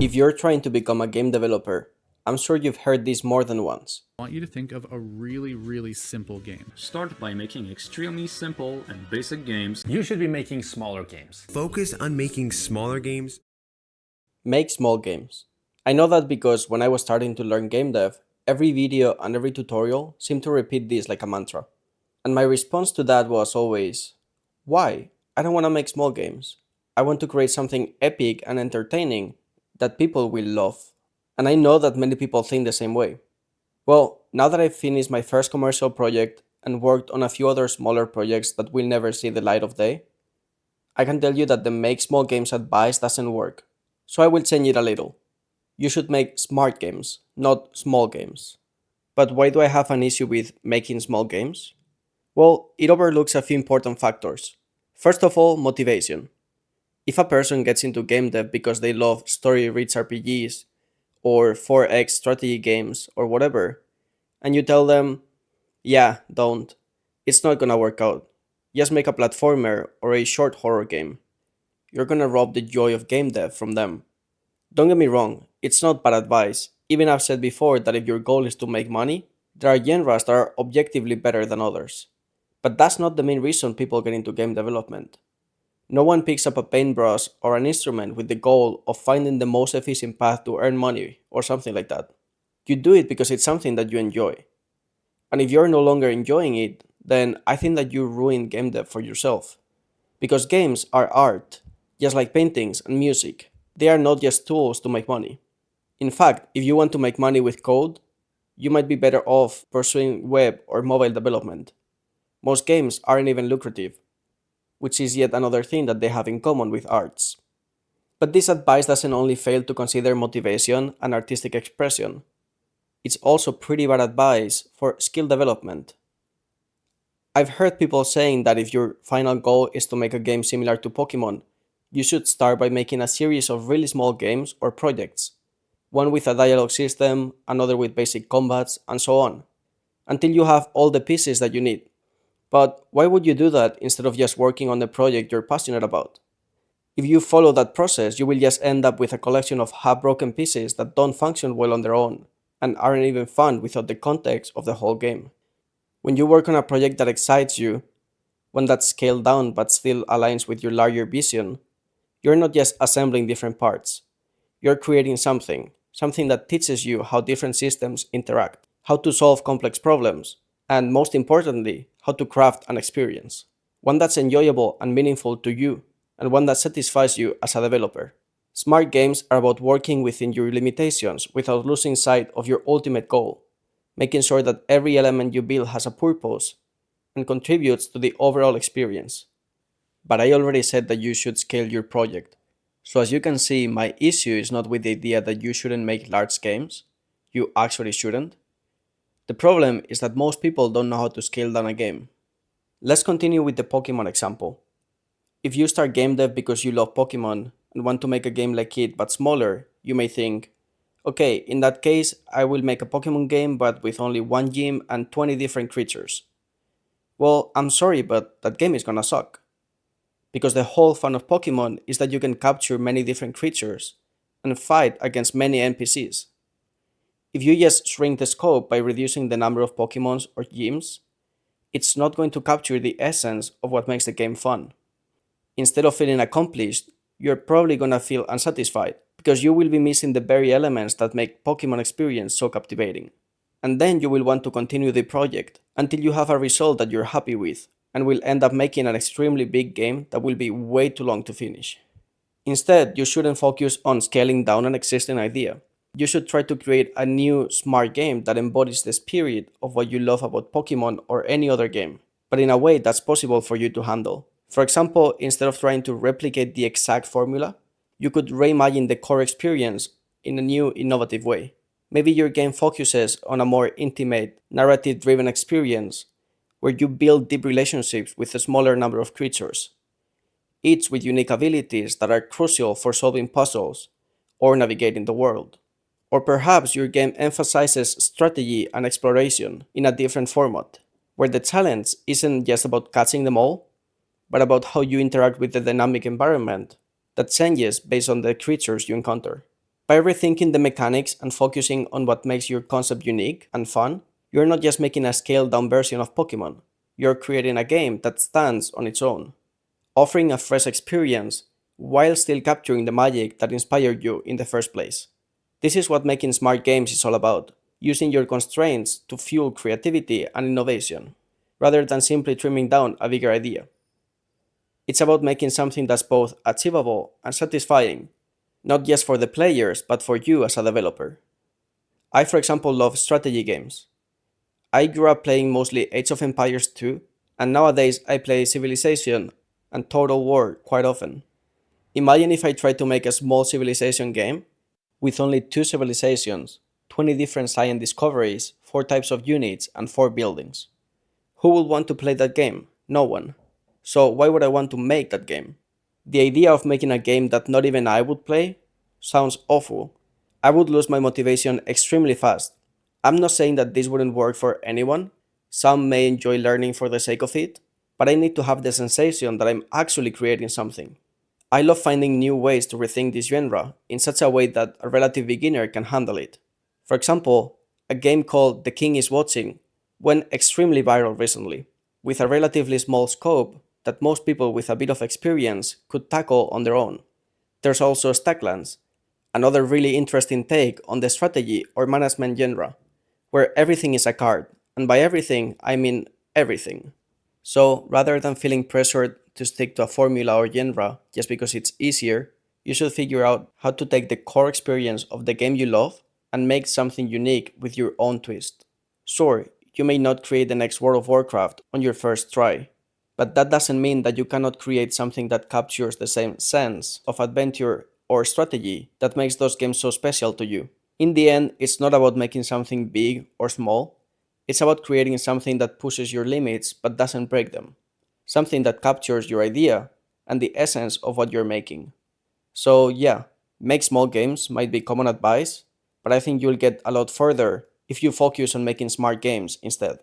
If you're trying to become a game developer, I'm sure you've heard this more than once. I want you to think of a really, really simple game. Start by making extremely simple and basic games. You should be making smaller games. Focus on making smaller games. Make small games. I know that because when I was starting to learn game dev, every video and every tutorial seemed to repeat this like a mantra. And my response to that was always, why? I don't want to make small games. I want to create something epic and entertaining that people will love. And I know that many people think the same way. Well, now that I've finished my first commercial project and worked on a few other smaller projects that will never see the light of day, I can tell you that the make small games advice doesn't work. So I will change it a little. You should make smart games, not small games. But why do I have an issue with making small games? Well, it overlooks a few important factors. First of all, motivation. If a person gets into game dev because they love story-rich RPGs, or 4X strategy games, or whatever, and you tell them, yeah, don't, it's not gonna work out. Just make a platformer or a short horror game. You're gonna rob the joy of game dev from them. Don't get me wrong, it's not bad advice. Even I've said before that if your goal is to make money, there are genres that are objectively better than others. But that's not the main reason people get into game development. No one picks up a paintbrush or an instrument with the goal of finding the most efficient path to earn money or something like that. You do it because it's something that you enjoy. And if you're no longer enjoying it, then I think that you ruin game dev for yourself. Because games are art, just like paintings and music. They are not just tools to make money. In fact, if you want to make money with code, you might be better off pursuing web or mobile development. Most games aren't even lucrative, which is yet another thing that they have in common with arts. But this advice doesn't only fail to consider motivation and artistic expression, it's also pretty bad advice for skill development. I've heard people saying that if your final goal is to make a game similar to Pokemon, you should start by making a series of really small games or projects, one with a dialogue system, another with basic combats, and so on, until you have all the pieces that you need. But why would you do that instead of just working on the project you're passionate about? If you follow that process, you will just end up with a collection of half-broken pieces that don't function well on their own and aren't even fun without the context of the whole game. When you work on a project that excites you, one that's scaled down but still aligns with your larger vision, you're not just assembling different parts. You're creating something that teaches you how different systems interact, how to solve complex problems, and most importantly, how to craft an experience. One that's enjoyable and meaningful to you, and one that satisfies you as a developer. Smart games are about working within your limitations without losing sight of your ultimate goal, making sure that every element you build has a purpose and contributes to the overall experience. But I already said that you should scale your project. So as you can see, my issue is not with the idea that you shouldn't make large games. You actually shouldn't. The problem is that most people don't know how to scale down a game. Let's continue with the Pokemon example. If you start game dev because you love Pokemon and want to make a game like it but smaller, you may think, okay, in that case, I will make a Pokemon game but with only one gym and 20 different creatures. Well, I'm sorry, but that game is gonna suck. Because the whole fun of Pokemon is that you can capture many different creatures and fight against many NPCs. If you just shrink the scope by reducing the number of Pokemons or gyms, it's not going to capture the essence of what makes the game fun. Instead of feeling accomplished, you're probably gonna feel unsatisfied because you will be missing the very elements that make Pokemon experience so captivating. And then you will want to continue the project until you have a result that you're happy with and will end up making an extremely big game that will be way too long to finish. Instead, you shouldn't focus on scaling down an existing idea. You should try to create a new smart game that embodies the spirit of what you love about Pokemon or any other game, but in a way that's possible for you to handle. For example, instead of trying to replicate the exact formula, you could reimagine the core experience in a new, innovative way. Maybe your game focuses on a more intimate, narrative-driven experience where you build deep relationships with a smaller number of creatures, each with unique abilities that are crucial for solving puzzles or navigating the world. Or perhaps your game emphasizes strategy and exploration in a different format, where the challenge isn't just about catching them all, but about how you interact with the dynamic environment that changes based on the creatures you encounter. By rethinking the mechanics and focusing on what makes your concept unique and fun, you're not just making a scaled down version of Pokemon, you're creating a game that stands on its own, offering a fresh experience while still capturing the magic that inspired you in the first place. This is what making smart games is all about, using your constraints to fuel creativity and innovation, rather than simply trimming down a bigger idea. It's about making something that's both achievable and satisfying, not just for the players, but for you as a developer. I, for example, love strategy games. I grew up playing mostly Age of Empires 2, and nowadays I play Civilization and Total War quite often. Imagine if I tried to make a small civilization game with only 2 civilizations, 20 different science discoveries, 4 types of units, and 4 buildings. Who would want to play that game? No one. So why would I want to make that game? The idea of making a game that not even I would play sounds awful. I would lose my motivation extremely fast. I'm not saying that this wouldn't work for anyone. Some may enjoy learning for the sake of it, but I need to have the sensation that I'm actually creating something. I love finding new ways to rethink this genre in such a way that a relative beginner can handle it. For example, a game called The King is Watching went extremely viral recently, with a relatively small scope that most people with a bit of experience could tackle on their own. There's also Stacklands, another really interesting take on the strategy or management genre, where everything is a card, and by everything I mean everything. So rather than feeling pressured to stick to a formula or genre just because it's easier, you should figure out how to take the core experience of the game you love and make something unique with your own twist. Sure, you may not create the next World of Warcraft on your first try, but that doesn't mean that you cannot create something that captures the same sense of adventure or strategy that makes those games so special to you. In the end, it's not about making something big or small, it's about creating something that pushes your limits but doesn't break them. Something that captures your idea and the essence of what you're making. So, yeah, make small games might be common advice, but I think you'll get a lot further if you focus on making smart games instead.